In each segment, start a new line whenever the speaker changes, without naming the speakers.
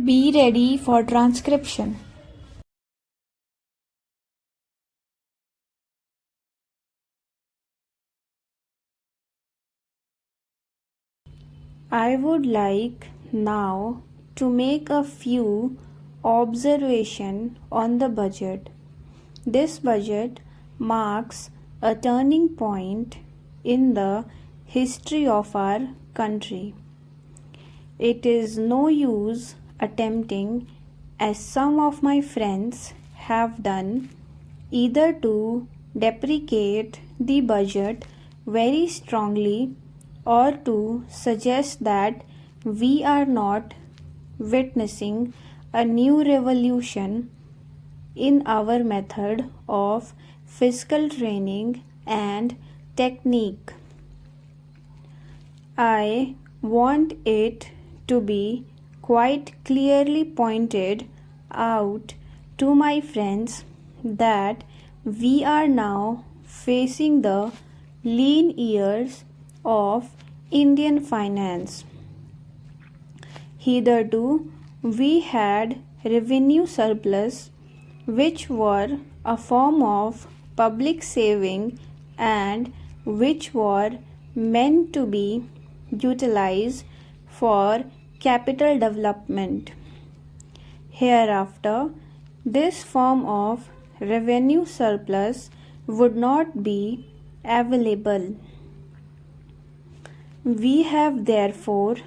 Be ready for transcription. I would like now to make a few observations on the budget. This budget marks a turning point in the history of our country. It is no use attempting, as some of my friends have done, either to deprecate the budget very strongly or to suggest that we are not witnessing a new revolution in our method of fiscal training and technique. I want it to be quite clearly pointed out to my friends that we are now facing the lean years of Indian finance. Hitherto, we had revenue surplus, which were a form of public saving and which were meant to be utilized for capital development. Hereafter, this form of revenue surplus would not be available. We have therefore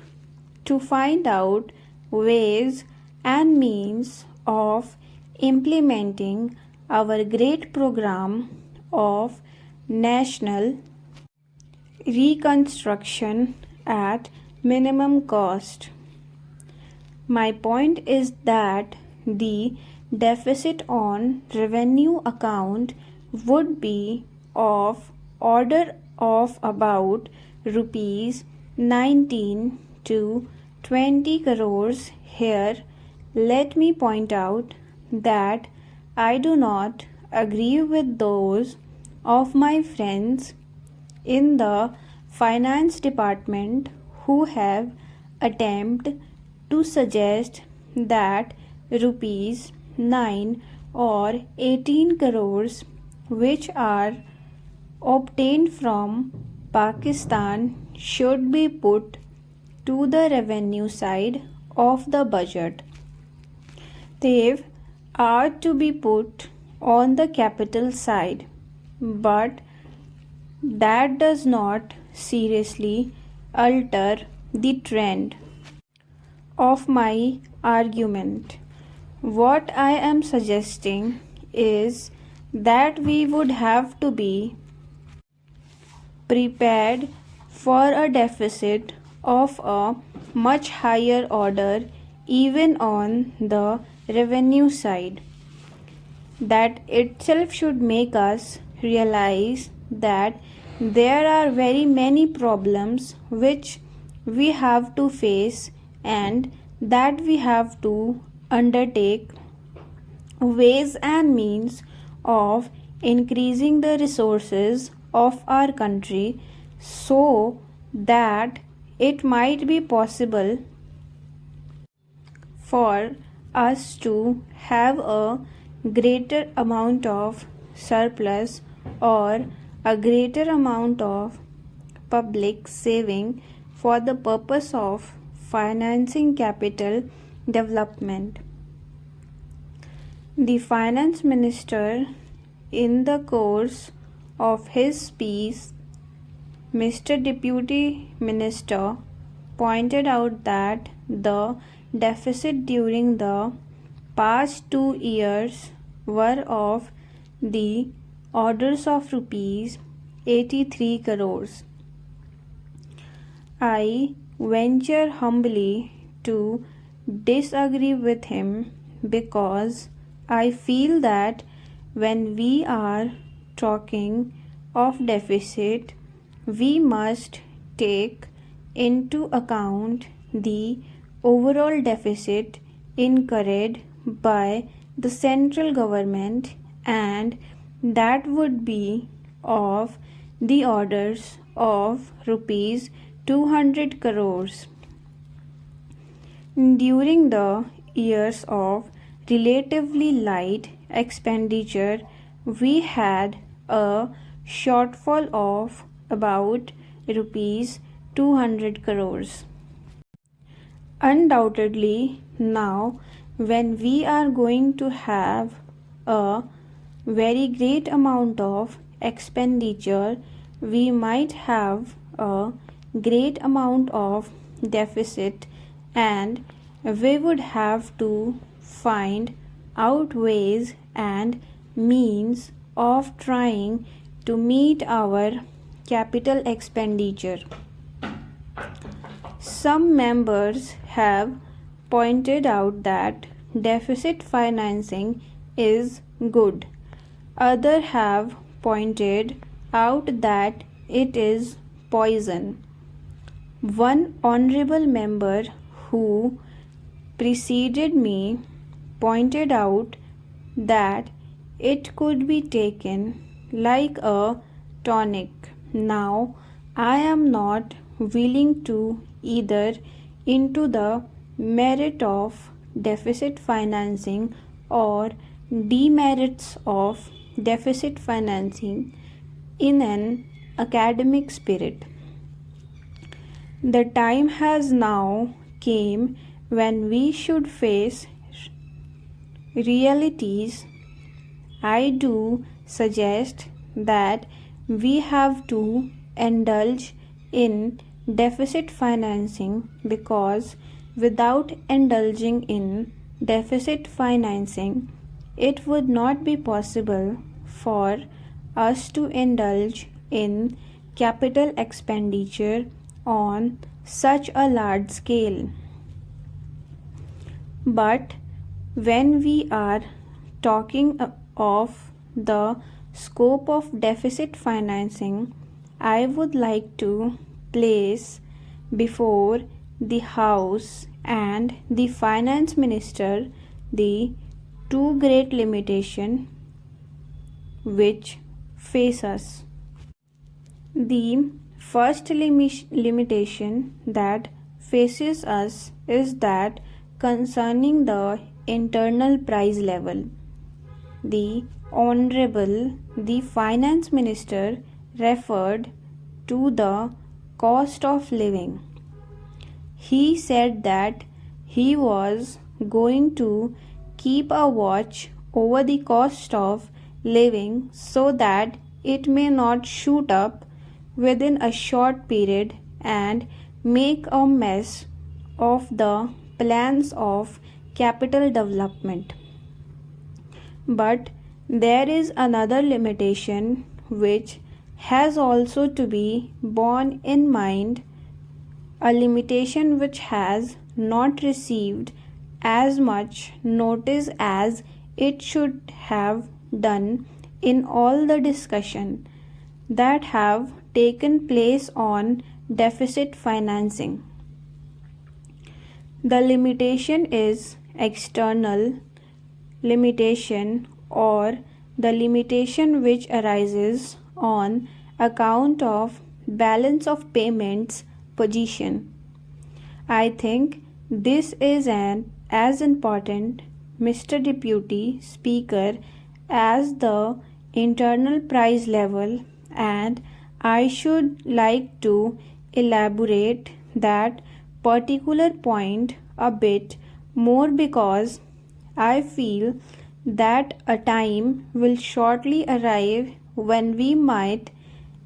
to find out ways and means of implementing our great program of national reconstruction at minimum cost. My point is that the deficit on revenue account would be of order of about rupees 19 to 20 crores. Here, let me point out that I do not agree with those of my friends in the finance department who have attempted to suggest that rupees 9 or 18 crores which are obtained from Pakistan should be put to the revenue side of the budget. They are to be put on the capital side, but that does not seriously alter the trend of my argument. What I am suggesting is that we would have to be prepared for a deficit of a much higher order even on the revenue side. That itself should make us realize that there are very many problems which we have to face and that we have to undertake ways and means of increasing the resources of our country so that it might be possible for us to have a greater amount of surplus or a greater amount of public saving for the purpose of financing capital development. The finance minister, in the course of his speech, Mr. Deputy Minister, pointed out that the deficit during the past 2 years were of the orders of rupees 83 crores. I venture humbly to disagree with him because I feel that when we are talking of deficit, we must take into account the overall deficit incurred by the central government, and that would be of the orders of rupees 200 crores. During the years of relatively light expenditure, we had a shortfall of about rupees 200 crores. Undoubtedly, now when we are going to have a very great amount of expenditure, we might have a great amount of deficit, and we would have to find out ways and means of trying to meet our capital expenditure. Some members have pointed out that deficit financing is good. Others have pointed out that it is poison. One honorable member who preceded me pointed out that it could be taken like a tonic. Now, I am not willing to either into the merit of deficit financing or demerits of deficit financing in an academic spirit. The time has now came when we should face realities. I do suggest that we have to indulge in deficit financing, because without indulging in deficit financing, it would not be possible for us to indulge in capital expenditure on such a large scale. But when we are talking of the scope of deficit financing, I would like to place before the House and the Finance Minister the two great limitations which face us. The first limitation that faces us is that concerning the internal price level. The Honorable the Finance Minister referred to the cost of living. He said that he was going to keep a watch over the cost of living so that it may not shoot up within a short period and make a mess of the plans of capital development. But there is another limitation which has also to be borne in mind, a limitation which has not received as much notice as it should have done in all the discussion that have taken place on deficit financing. The limitation is external limitation, or the limitation which arises on account of balance of payments position. I think this is as important, Mr. Deputy Speaker, as the internal price level, and I should like to elaborate that particular point a bit more, because I feel that a time will shortly arrive when we might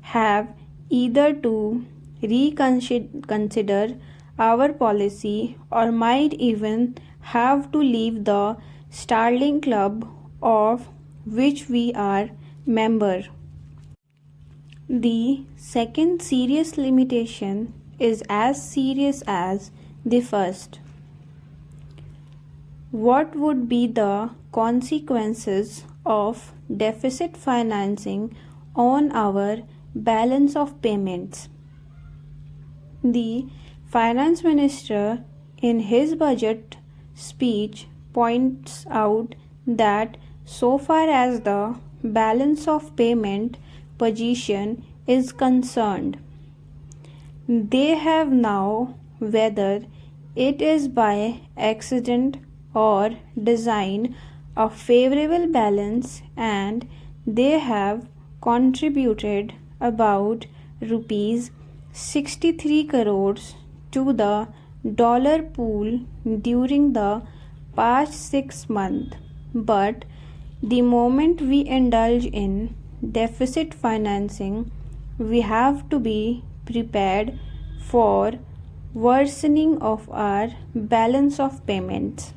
have either to reconsider our policy or might even have to leave the Starling Club of which we are member. The second serious limitation is as serious as the first. What would be the consequences of deficit financing on our balance of payments? The Finance Minister in his budget speech points out that so far as the balance of payment position is concerned, they have now, whether it is by accident or design a favorable balance, and they have contributed about rupees 63 crores to the dollar pool during the past 6 months. But the moment we indulge in deficit financing, we have to be prepared for worsening of our balance of payments.